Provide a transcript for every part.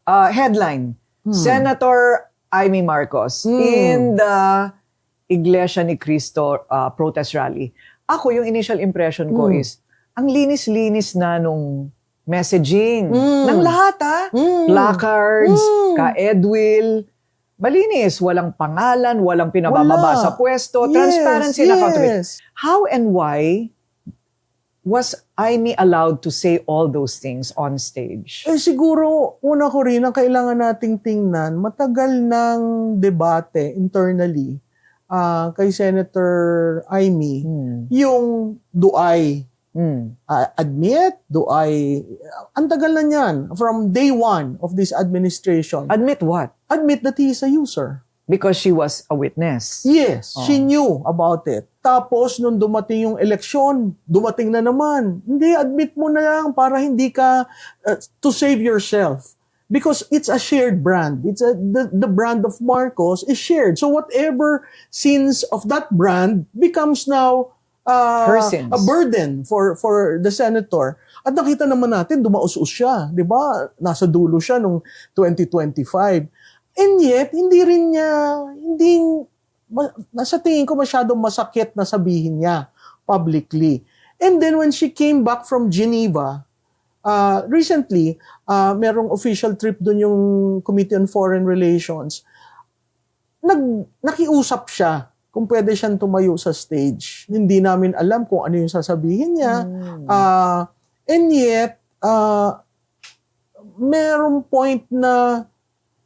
Headline, Senator Amy Marcos in the Iglesia ni Cristo protest rally. Ako, yung initial impression ko is, ang linis-linis na nung messaging ng lahat, placards, ka-Edwil, malinis, walang pangalan, walang pinabababa sa pwesto, transparency and accountability. How and why was Amy allowed to say all those things on stage? Siguro, una ko rin, ang kailangan nating tingnan, matagal ng debate internally kay Senator Amy, yung do I admit, ang tagal na niyan, from day one of this administration. Admit what? Admit that he is a user. Because she was a witness. Yes, she knew about it. Tapos, nung dumating yung eleksyon, dumating na naman. Hindi, admit mo na lang para hindi ka, to save yourself. Because it's a shared brand. It's the brand of Marcos is shared. So whatever sins of that brand becomes now a burden for the senator. At nakita naman natin, dumaus-us siya. Di ba? Nasa dulo siya nung 2025. And yet, nasa tingin ko masyadong masakit na sabihin niya publicly. And then when she came back from Geneva, recently, merong official trip dun yung Committee on Foreign Relations. Nakiusap siya kung pwede siyang tumayo sa stage. Hindi namin alam kung ano yung sasabihin niya. And yet, merong point na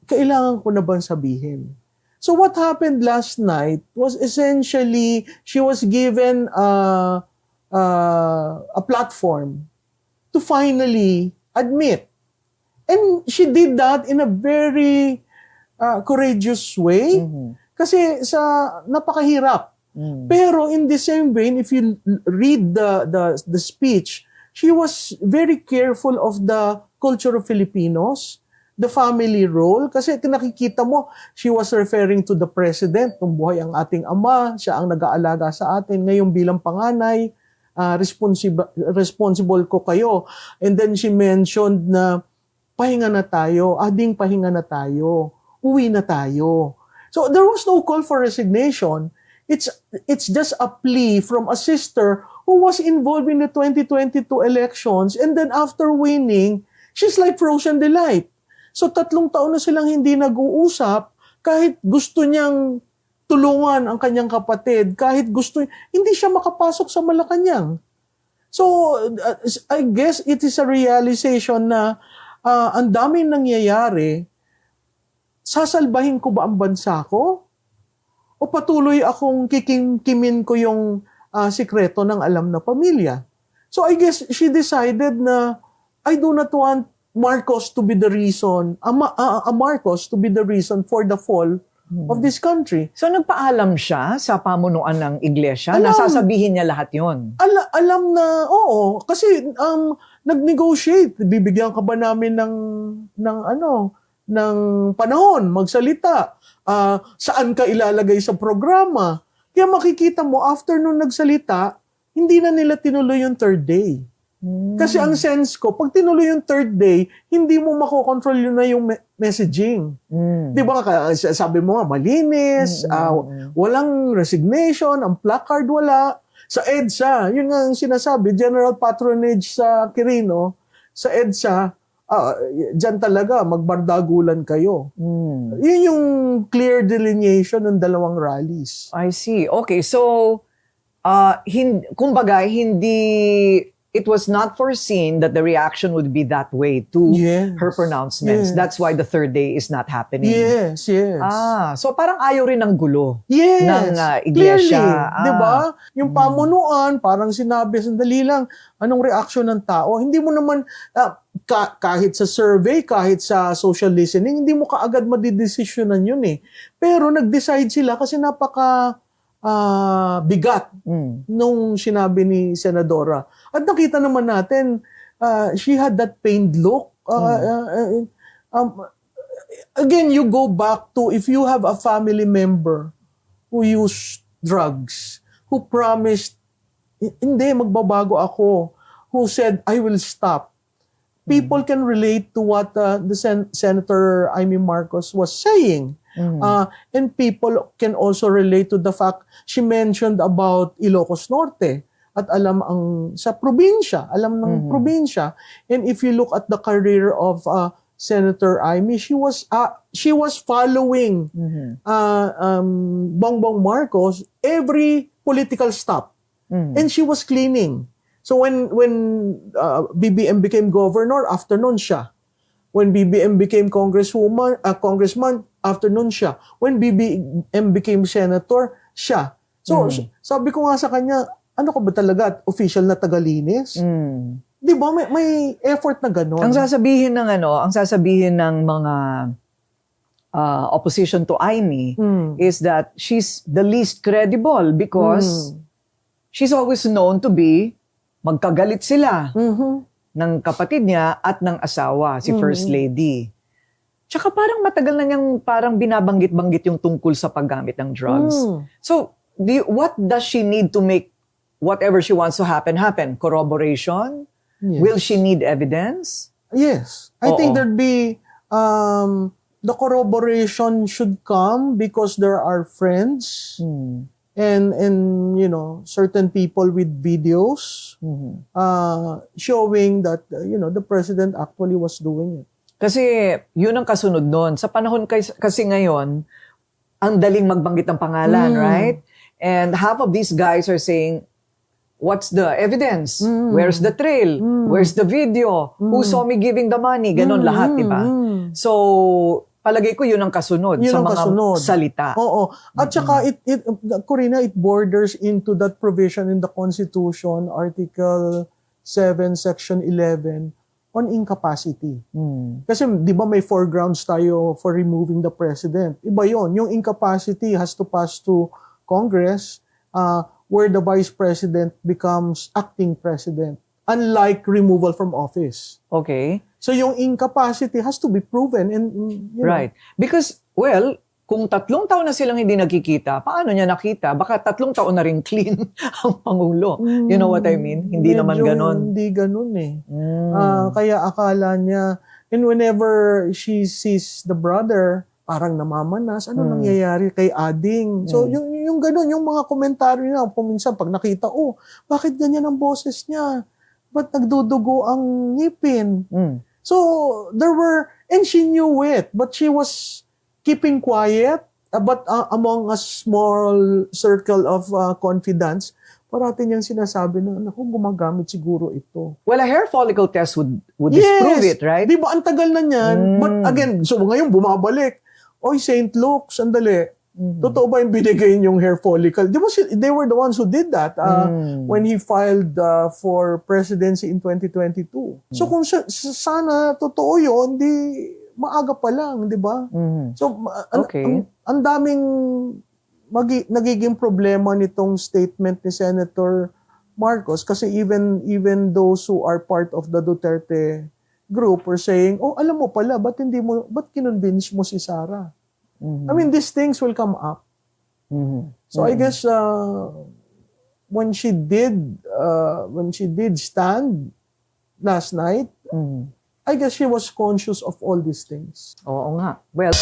kailangan ko na bang sabihin? So what happened last night was essentially she was given a platform to finally admit. And she did that in a very courageous way kasi napakahirap. Pero in the same vein, if you read the speech, she was very careful of the culture of Filipinos, the family role, kasi nakikita mo, she was referring to the president, nung buhay ang ating ama, siya ang nag-aalaga sa atin, ngayon bilang panganay, responsible ko kayo. And then she mentioned na pahinga na tayo, pahinga na tayo, uwi na tayo. So there was no call for resignation. It's just a plea from a sister who was involved in the 2022 elections, and then after winning, she's like frozen delight. So 3 taon na silang hindi nag-uusap, kahit gusto niyang tulungan ang kanyang kapatid, kahit hindi siya makapasok sa Malacanang. So I guess it is a realization na ang daming nangyayari, sasalbahin ko ba ang bansa ko? O patuloy akong kikimkimin ko yung sikreto ng alam na pamilya? So I guess she decided na I do not want Marcos to be the reason, Marcos to be the reason for the fall of this country. So nagpaalam siya sa pamunuan ng iglesia na sasabihin niya lahat yon. Alam na, oo. Kasi nag-negotiate. Bibigyan ka ba namin ng panahon, magsalita? Saan ka ilalagay sa programa? Kaya makikita mo, after nung nagsalita, hindi na nila tinuloy yung 3rd day. Kasi ang sense ko, pag tinuloy yung 3rd day, hindi mo makokontrol yun na yung messaging. Di ba, sabi mo nga, malinis, walang resignation, ang placard wala. Sa EDSA, yun nga ang sinasabi, general patronage sa Quirino, sa EDSA, dyan talaga, magbardagulan kayo. Yun yung clear delineation ng 2 rallies. I see. Okay, so, kumbaga, it was not foreseen that the reaction would be that way to her pronouncements. That's why the 3rd day is not happening. Yes. So parang ayaw rin ng gulo ng iglesia. Clearly, di ba? Yung pamunuan, parang sinabi, sandali lang, anong reaction ng tao? Hindi mo naman, kahit sa survey, kahit sa social listening, hindi mo kaagad madidesisyonan yun eh. Pero nag-decide sila kasi bigat nung sinabi ni Senadora. At nakita naman natin, she had that pained look. Again, you go back to if you have a family member who used drugs, who promised, hindi, magbabago ako, who said, I will stop. people can relate to what Senator Amy Marcos was saying. And people can also relate to the fact she mentioned about Ilocos Norte at alam sa probinsya, alam ng probinsya. And if you look at the career of Senator Amy, she was following Bongbong Marcos every political stop. And she was cleaning. So when BBM became governor, after nun siya. When BBM became congressman, afternoon siya. When BBM became senator, siya. So, sabi ko nga sa kanya, ano ka ba talaga? Official na tagalinis? Di ba? May effort na gano'n. Ang sasabihin ng mga opposition to Amy is that she's the least credible because she's always known to be magkagalit sila. Ng kapatid niya at ng asawa, si First Lady. Tsaka parang matagal na niyang parang binabanggit-banggit yung tungkol sa paggamit ng drugs. So, what does she need to make whatever she wants to happen? Corroboration? Yes. Will she need evidence? Yes. I think there'd be, the corroboration should come because there are friends and you know, certain people with videos showing that the president actually was doing it. Kasi yun ang kasunod nun. Sa panahon kasi ngayon, ang daling magbanggit ng pangalan, right? And half of these guys are saying, what's the evidence? Where's the trail? Where's the video? Who saw me giving the money? Ganon lahat, diba? So, palagay ko yun ang kasunod sa mga salita. Oo. At saka, Corina, it borders into that provision in the Constitution, Article 7, Section 11, on incapacity. Kasi, di ba may 4 grounds tayo for removing the president? Iba yon. Yung incapacity has to pass to Congress where the vice president becomes acting president, unlike removal from office. Okay. So yung incapacity has to be proven. And right. Because, well, kung 3 taon na silang hindi nagkikita, paano niya nakita? Baka 3 taon na rin clean ang Pangulo. You know what I mean? Hindi naman ganon. Hindi ganon eh. Kaya akala niya, and whenever she sees the brother, parang namamanas, ano nangyayari kay Ading? So yung ganon, yung mga komentaryo niya, minsan pag nakita, bakit ganyan ang boses niya? Ba't nagdudugo ang ngipin? So, there were, and she knew it, but she was keeping quiet, but among a small circle of confidants, parati niyang sinasabi na, naku, gumagamit siguro ito. Well, a hair follicle test would disprove it, right? Di ba, ang tagal na niyan, but again, so ngayon bumabalik, oy, St. Luke, sandali, totoo ba yung binigay yung hair follicle? Di ba, they were the ones who did that when he filed for presidency in 2022. So kung sana totoo yun, di maaga pa lang, di ba? So ang daming nagiging problema nitong statement ni Senator Marcos kasi even those who are part of the Duterte group were saying, alam mo pala, ba't kinonvince mo si Sara? I mean, these things will come up. So I guess when she did stand last night, I guess she was conscious of all these things. Oo nga. Well,